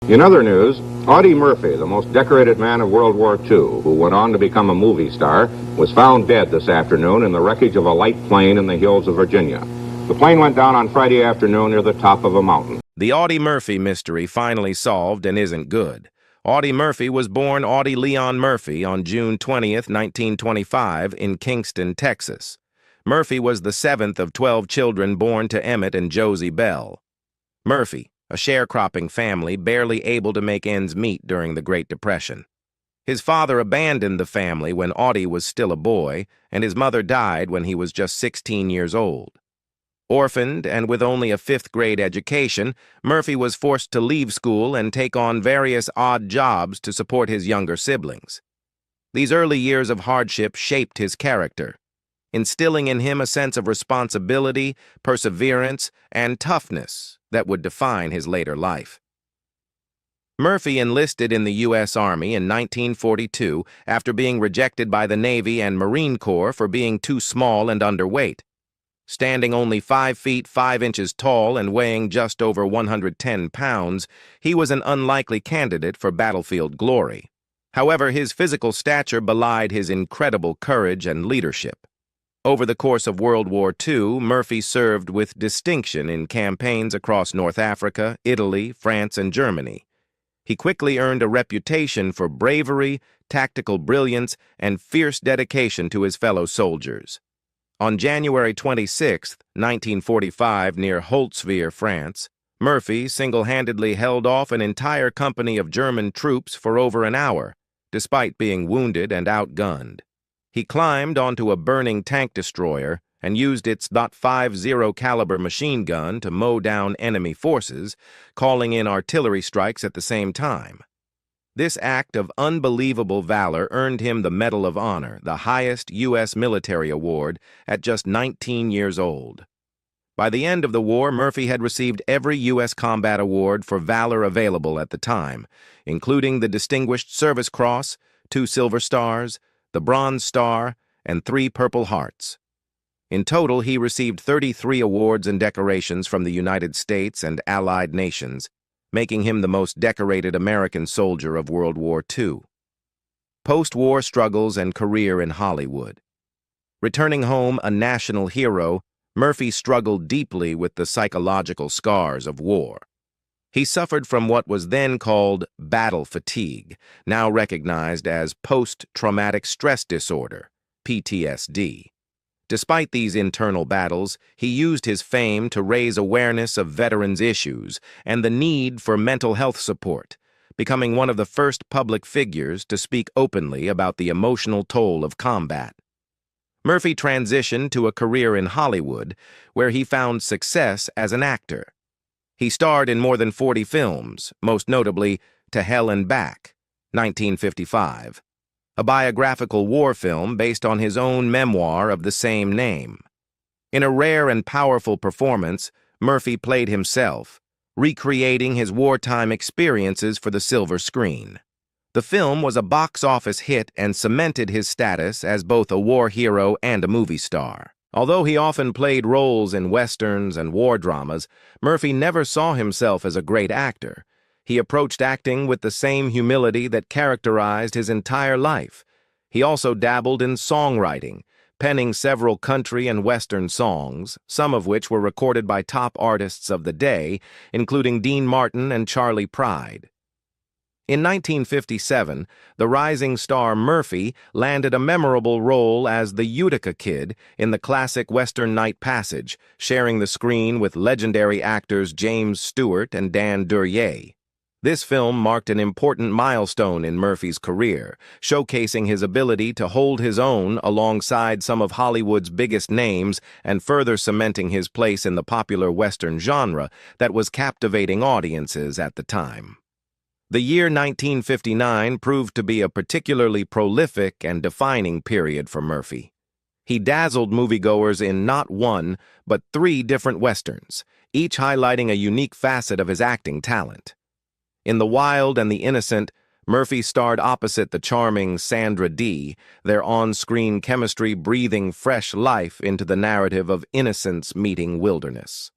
In other news, Audie Murphy, the most decorated man of World War II, who went on to become a movie star, was found dead this afternoon in the wreckage of a light plane in the hills of Virginia. The plane went down on Friday afternoon near the top of a mountain. The Audie Murphy mystery finally solved and isn't good. Audie Murphy was born Audie Leon Murphy on June 20th, 1925 in Kingston, Texas. Murphy was the seventh of 12 children born to Emmett and Josie Bell. Murphy, a sharecropping family barely able to make ends meet during the Great Depression. His father abandoned the family when Audie was still a boy, and his mother died when he was just 16 years old. Orphaned and with only a fifth-grade education, Murphy was forced to leave school and take on various odd jobs to support his younger siblings. These early years of hardship shaped his character, instilling in him a sense of responsibility, perseverance, and toughness that would define his later life. Murphy enlisted in the U.S. Army in 1942 after being rejected by the Navy and Marine Corps for being too small and underweight. Standing only 5 feet 5 inches tall and weighing just over 110 pounds, he was an unlikely candidate for battlefield glory. However, his physical stature belied his incredible courage and leadership. Over the course of World War II, Murphy served with distinction in campaigns across North Africa, Italy, France, and Germany. He quickly earned a reputation for bravery, tactical brilliance, and fierce dedication to his fellow soldiers. On January 26, 1945, near Holtzwihr, France, Murphy single-handedly held off an entire company of German troops for over an hour, despite being wounded and outgunned. He climbed onto a burning tank destroyer and used its .50 caliber machine gun to mow down enemy forces, calling in artillery strikes at the same time. This act of unbelievable valor earned him the Medal of Honor, the highest U.S. military award, at just 19 years old. By the end of the war, Murphy had received every U.S. combat award for valor available at the time, including the Distinguished Service Cross, 2 Silver Stars, the Bronze Star, and 3 Purple Hearts. In total, he received 33 awards and decorations from the United States and Allied nations, making him the most decorated American soldier of World War II. Post-war struggles and career in Hollywood. Returning home a national hero, Murphy struggled deeply with the psychological scars of war. He suffered from what was then called battle fatigue, now recognized as post-traumatic stress disorder, PTSD. Despite these internal battles, he used his fame to raise awareness of veterans' issues and the need for mental health support, becoming one of the first public figures to speak openly about the emotional toll of combat. Murphy transitioned to a career in Hollywood, where he found success as an actor. He starred in more than 40 films, most notably To Hell and Back, 1955. A biographical war film based on his own memoir of the same name. In a rare and powerful performance, Murphy played himself, recreating his wartime experiences for the silver screen. The film was a box office hit and cemented his status as both a war hero and a movie star. Although he often played roles in westerns and war dramas, Murphy never saw himself as a great actor. He approached acting with the same humility that characterized his entire life. He also dabbled in songwriting, penning several country and western songs, some of which were recorded by top artists of the day, including Dean Martin and Charley Pride. In 1957, the rising star Murphy landed a memorable role as the Utica Kid in the classic Western Night Passage, sharing the screen with legendary actors James Stewart and Dan Duryea. This film marked an important milestone in Murphy's career, showcasing his ability to hold his own alongside some of Hollywood's biggest names and further cementing his place in the popular Western genre that was captivating audiences at the time. The year 1959 proved to be a particularly prolific and defining period for Murphy. He dazzled moviegoers in not one, but 3 different westerns, each highlighting a unique facet of his acting talent. In The Wild and the Innocent, Murphy starred opposite the charming Sandra Dee, their on-screen chemistry breathing fresh life into the narrative of innocence meeting wilderness.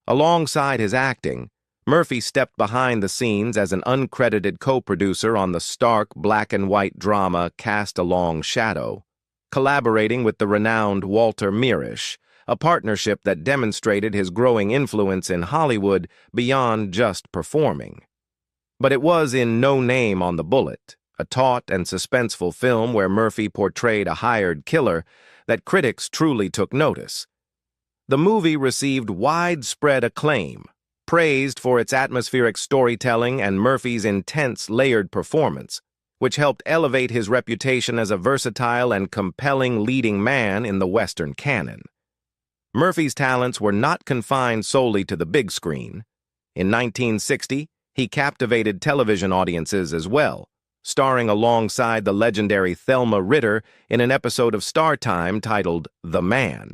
Alongside his acting, Murphy stepped behind the scenes as an uncredited co-producer on the stark black-and-white drama Cast a Long Shadow, collaborating with the renowned Walter Mirisch, a partnership that demonstrated his growing influence in Hollywood beyond just performing. But it was in No Name on the Bullet, a taut and suspenseful film where Murphy portrayed a hired killer, that critics truly took notice. The movie received widespread acclaim, praised for its atmospheric storytelling and Murphy's intense, layered performance, which helped elevate his reputation as a versatile and compelling leading man in the Western canon. Murphy's talents were not confined solely to the big screen. In 1960, he captivated television audiences as well, starring alongside the legendary Thelma Ritter in an episode of Star Time titled The Man.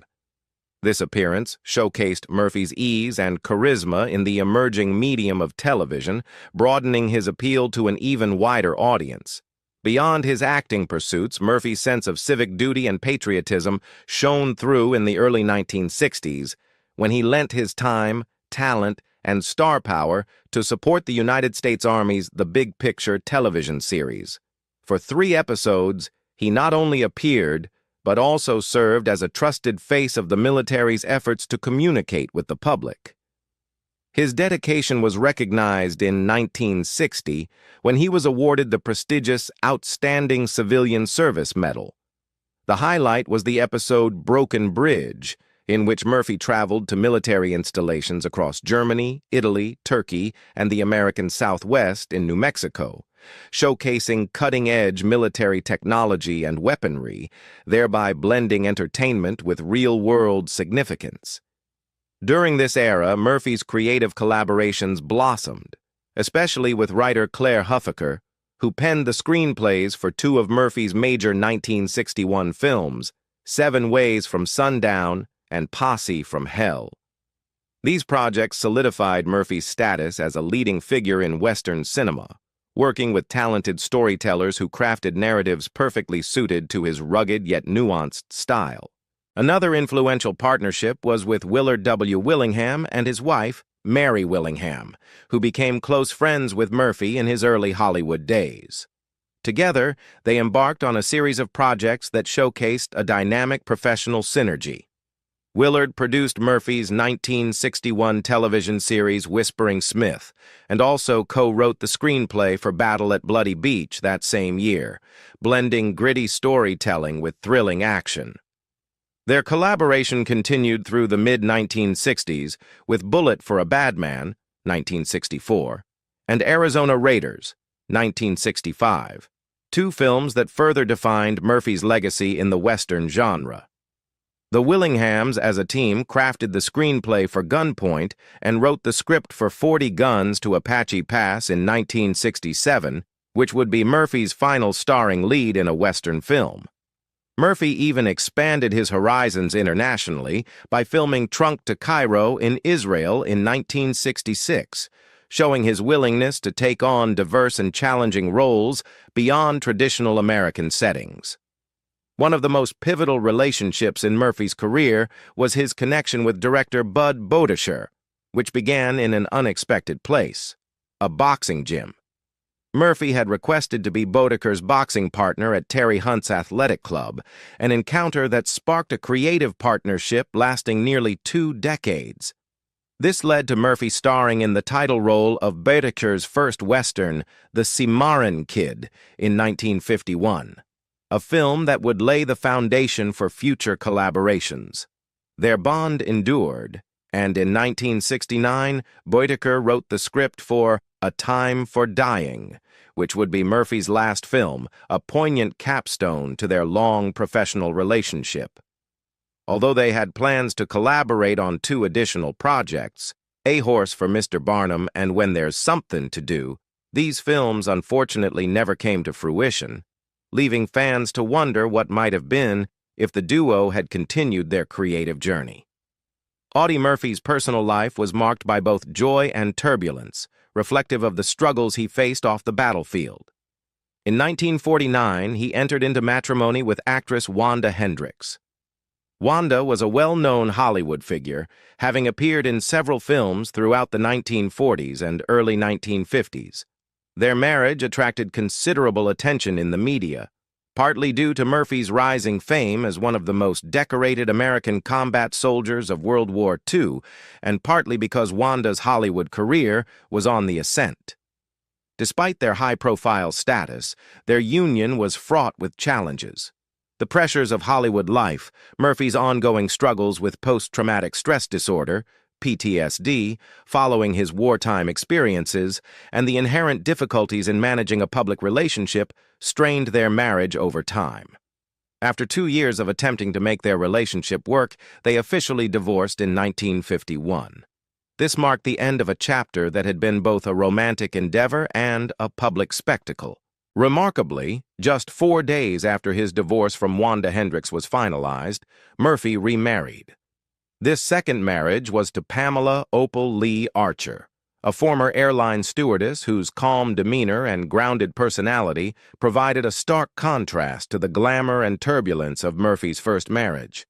This appearance showcased Murphy's ease and charisma in the emerging medium of television, broadening his appeal to an even wider audience. Beyond his acting pursuits, Murphy's sense of civic duty and patriotism shone through in the early 1960s, when he lent his time, talent, and star power to support the United States Army's The Big Picture television series. For 3 episodes, he not only appeared, but also served as a trusted face of the military's efforts to communicate with the public. His dedication was recognized in 1960 when he was awarded the prestigious Outstanding Civilian Service Medal. The highlight was the episode Broken Bridge, in which Murphy traveled to military installations across Germany, Italy, Turkey, and the American Southwest in New Mexico, showcasing cutting-edge military technology and weaponry, thereby blending entertainment with real-world significance. During this era, Murphy's creative collaborations blossomed, especially with writer Claire Huffaker, who penned the screenplays for 2 of Murphy's major 1961 films, 7 Ways from Sundown and Posse from Hell. These projects solidified Murphy's status as a leading figure in Western cinema, working with talented storytellers who crafted narratives perfectly suited to his rugged yet nuanced style. Another influential partnership was with Willard W. Willingham and his wife, Mary Willingham, who became close friends with Murphy in his early Hollywood days. Together, they embarked on a series of projects that showcased a dynamic professional synergy. Willard produced Murphy's 1961 television series Whispering Smith, and also co-wrote the screenplay for Battle at Bloody Beach that same year, blending gritty storytelling with thrilling action. Their collaboration continued through the mid-1960s with Bullet for a Bad Man, 1964, and Arizona Raiders, 1965, 2 films that further defined Murphy's legacy in the Western genre. The Willinghams, as a team, crafted the screenplay for Gunpoint and wrote the script for 40 Guns to Apache Pass in 1967, which would be Murphy's final starring lead in a Western film. Murphy even expanded his horizons internationally by filming Trunk to Cairo in Israel in 1966, showing his willingness to take on diverse and challenging roles beyond traditional American settings. One of the most pivotal relationships in Murphy's career was his connection with director Bud Bodesher, which began in an unexpected place, a boxing gym. Murphy had requested to be Bodekir's boxing partner at Terry Hunt's athletic club, an encounter that sparked a creative partnership lasting nearly 2 decades. This led to Murphy starring in the title role of Bodekir's first Western, The Cimarron Kid, in 1951. A film that would lay the foundation for future collaborations. Their bond endured, and in 1969, Bodekir wrote the script for A Time for Dying, which would be Murphy's last film, a poignant capstone to their long professional relationship. Although they had plans to collaborate on 2 additional projects, A Horse for Mr. Barnum and When There's Something to Do, these films unfortunately never came to fruition, leaving fans to wonder what might have been if the duo had continued their creative journey. Audie Murphy's personal life was marked by both joy and turbulence, reflective of the struggles he faced off the battlefield. In 1949, he entered into matrimony with actress Wanda Hendricks. Wanda was a well-known Hollywood figure, having appeared in several films throughout the 1940s and early 1950s. Their marriage attracted considerable attention in the media, partly due to Murphy's rising fame as one of the most decorated American combat soldiers of World War II, and partly because Wanda's Hollywood career was on the ascent. Despite their high-profile status, their union was fraught with challenges. The pressures of Hollywood life, Murphy's ongoing struggles with post-traumatic stress disorder, PTSD, following his wartime experiences, and the inherent difficulties in managing a public relationship strained their marriage over time. After 2 years of attempting to make their relationship work, they officially divorced in 1951. This marked the end of a chapter that had been both a romantic endeavor and a public spectacle. Remarkably, just 4 days after his divorce from Wanda Hendricks was finalized, Murphy remarried. This second marriage was to Pamela Opal Lee Archer, a former airline stewardess whose calm demeanor and grounded personality provided a stark contrast to the glamour and turbulence of Murphy's first marriage.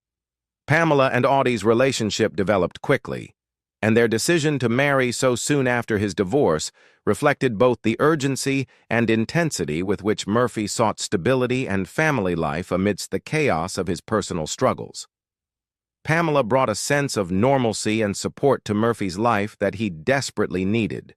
Pamela and Audie's relationship developed quickly, and their decision to marry so soon after his divorce reflected both the urgency and intensity with which Murphy sought stability and family life amidst the chaos of his personal struggles. Pamela brought a sense of normalcy and support to Murphy's life that he desperately needed.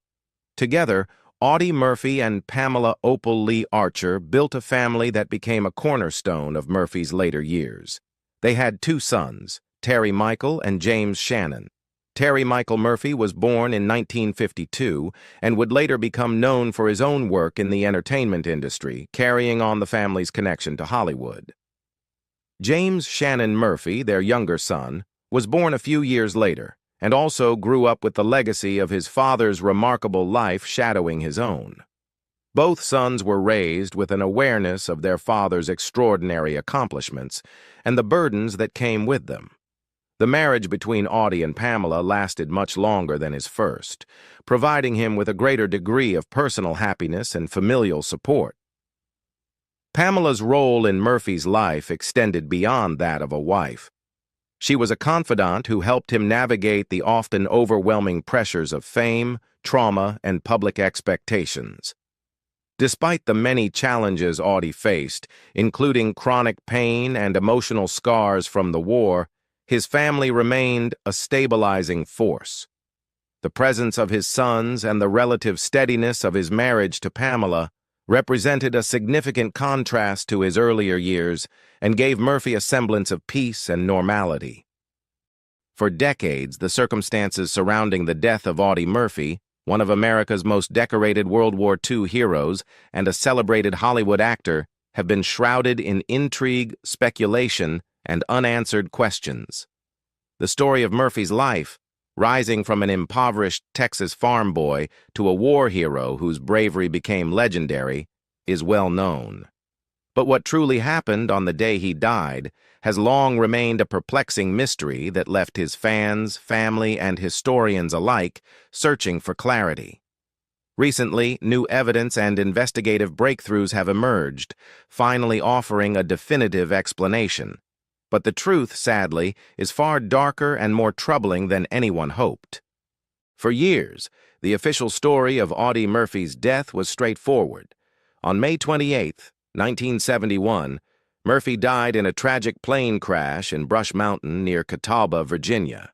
Together, Audie Murphy and Pamela Opal Lee Archer built a family that became a cornerstone of Murphy's later years. They had 2 sons, Terry Michael and James Shannon. Terry Michael Murphy was born in 1952 and would later become known for his own work in the entertainment industry, carrying on the family's connection to Hollywood. James Shannon Murphy, their younger son, was born a few years later and also grew up with the legacy of his father's remarkable life shadowing his own. Both sons were raised with an awareness of their father's extraordinary accomplishments and the burdens that came with them. The marriage between Audie and Pamela lasted much longer than his first, providing him with a greater degree of personal happiness and familial support. Pamela's role in Murphy's life extended beyond that of a wife. She was a confidant who helped him navigate the often overwhelming pressures of fame, trauma, and public expectations. Despite the many challenges Audie faced, including chronic pain and emotional scars from the war, his family remained a stabilizing force. The presence of his sons and the relative steadiness of his marriage to Pamela represented a significant contrast to his earlier years and gave Murphy a semblance of peace and normality. For decades, the circumstances surrounding the death of Audie Murphy, one of America's most decorated World War II heroes and a celebrated Hollywood actor, have been shrouded in intrigue, speculation, and unanswered questions. The story of Murphy's life, rising from an impoverished Texas farm boy to a war hero whose bravery became legendary, is well known. But what truly happened on the day he died has long remained a perplexing mystery that left his fans, family, and historians alike searching for clarity. Recently, new evidence and investigative breakthroughs have emerged, finally offering a definitive explanation. But the truth, sadly, is far darker and more troubling than anyone hoped. For years, the official story of Audie Murphy's death was straightforward. On May 28, 1971, Murphy died in a tragic plane crash in Brush Mountain near Catawba, Virginia.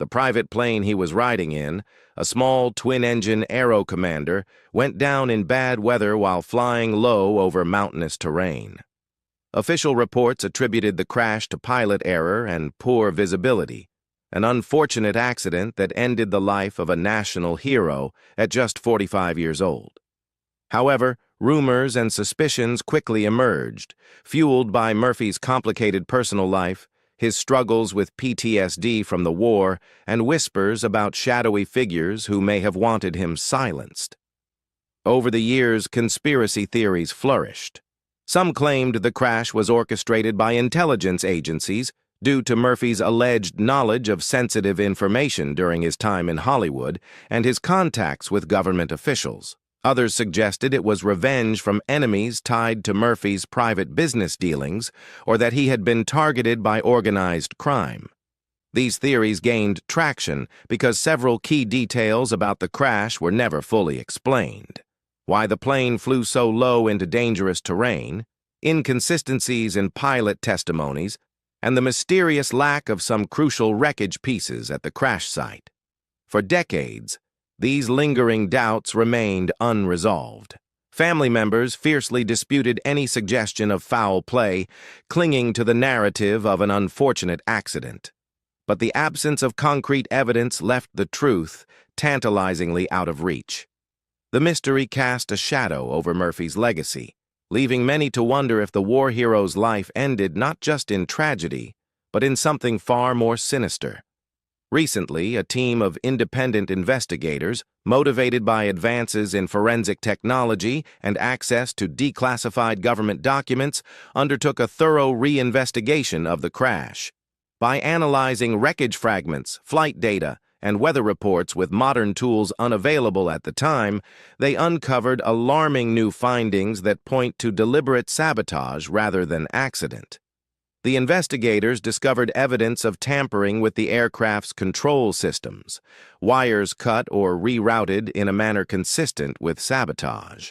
The private plane he was riding in, a small twin-engine Aero Commander, went down in bad weather while flying low over mountainous terrain. Official reports attributed the crash to pilot error and poor visibility, an unfortunate accident that ended the life of a national hero at just 45 years old. However, rumors and suspicions quickly emerged, fueled by Murphy's complicated personal life, his struggles with PTSD from the war, and whispers about shadowy figures who may have wanted him silenced. Over the years, conspiracy theories flourished. Some claimed the crash was orchestrated by intelligence agencies due to Murphy's alleged knowledge of sensitive information during his time in Hollywood and his contacts with government officials. Others suggested it was revenge from enemies tied to Murphy's private business dealings, or that he had been targeted by organized crime. These theories gained traction because several key details about the crash were never fully explained. Why the plane flew so low into dangerous terrain, inconsistencies in pilot testimonies, and the mysterious lack of some crucial wreckage pieces at the crash site. For decades, these lingering doubts remained unresolved. Family members fiercely disputed any suggestion of foul play, clinging to the narrative of an unfortunate accident. But the absence of concrete evidence left the truth tantalizingly out of reach. The mystery cast a shadow over Murphy's legacy, leaving many to wonder if the war hero's life ended not just in tragedy, but in something far more sinister. Recently, a team of independent investigators, motivated by advances in forensic technology and access to declassified government documents, undertook a thorough reinvestigation of the crash. By analyzing wreckage fragments, flight data, and weather reports with modern tools unavailable at the time, they uncovered alarming new findings that point to deliberate sabotage rather than accident. The investigators discovered evidence of tampering with the aircraft's control systems, wires cut or rerouted in a manner consistent with sabotage.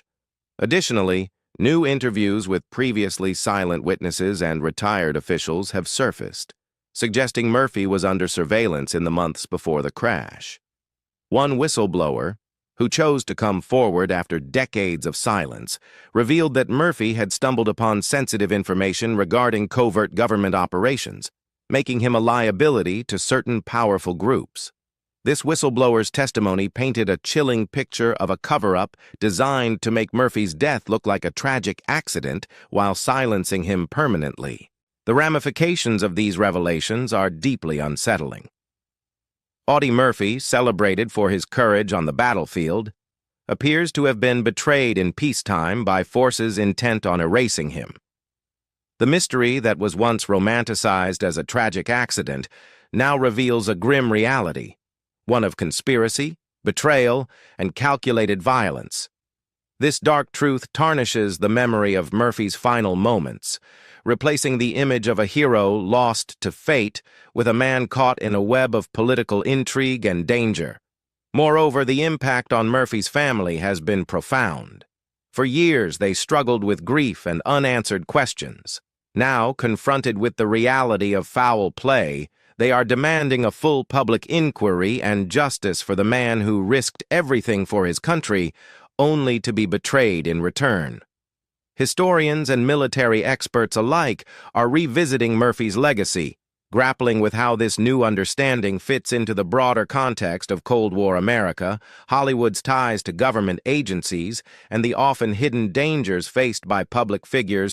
Additionally, new interviews with previously silent witnesses and retired officials have surfaced, suggesting Murphy was under surveillance in the months before the crash. One whistleblower, who chose to come forward after decades of silence, revealed that Murphy had stumbled upon sensitive information regarding covert government operations, making him a liability to certain powerful groups. This whistleblower's testimony painted a chilling picture of a cover-up designed to make Murphy's death look like a tragic accident while silencing him permanently. The ramifications of these revelations are deeply unsettling. Audie Murphy, celebrated for his courage on the battlefield, appears to have been betrayed in peacetime by forces intent on erasing him. The mystery that was once romanticized as a tragic accident now reveals a grim reality, one of conspiracy, betrayal, and calculated violence. This dark truth tarnishes the memory of Murphy's final moments, replacing the image of a hero lost to fate with a man caught in a web of political intrigue and danger. Moreover, the impact on Murphy's family has been profound. For years, they struggled with grief and unanswered questions. Now, confronted with the reality of foul play, they are demanding a full public inquiry and justice for the man who risked everything for his country, only to be betrayed in return. Historians and military experts alike are revisiting Murphy's legacy, grappling with how this new understanding fits into the broader context of Cold War America, Hollywood's ties to government agencies, and the often hidden dangers faced by public figures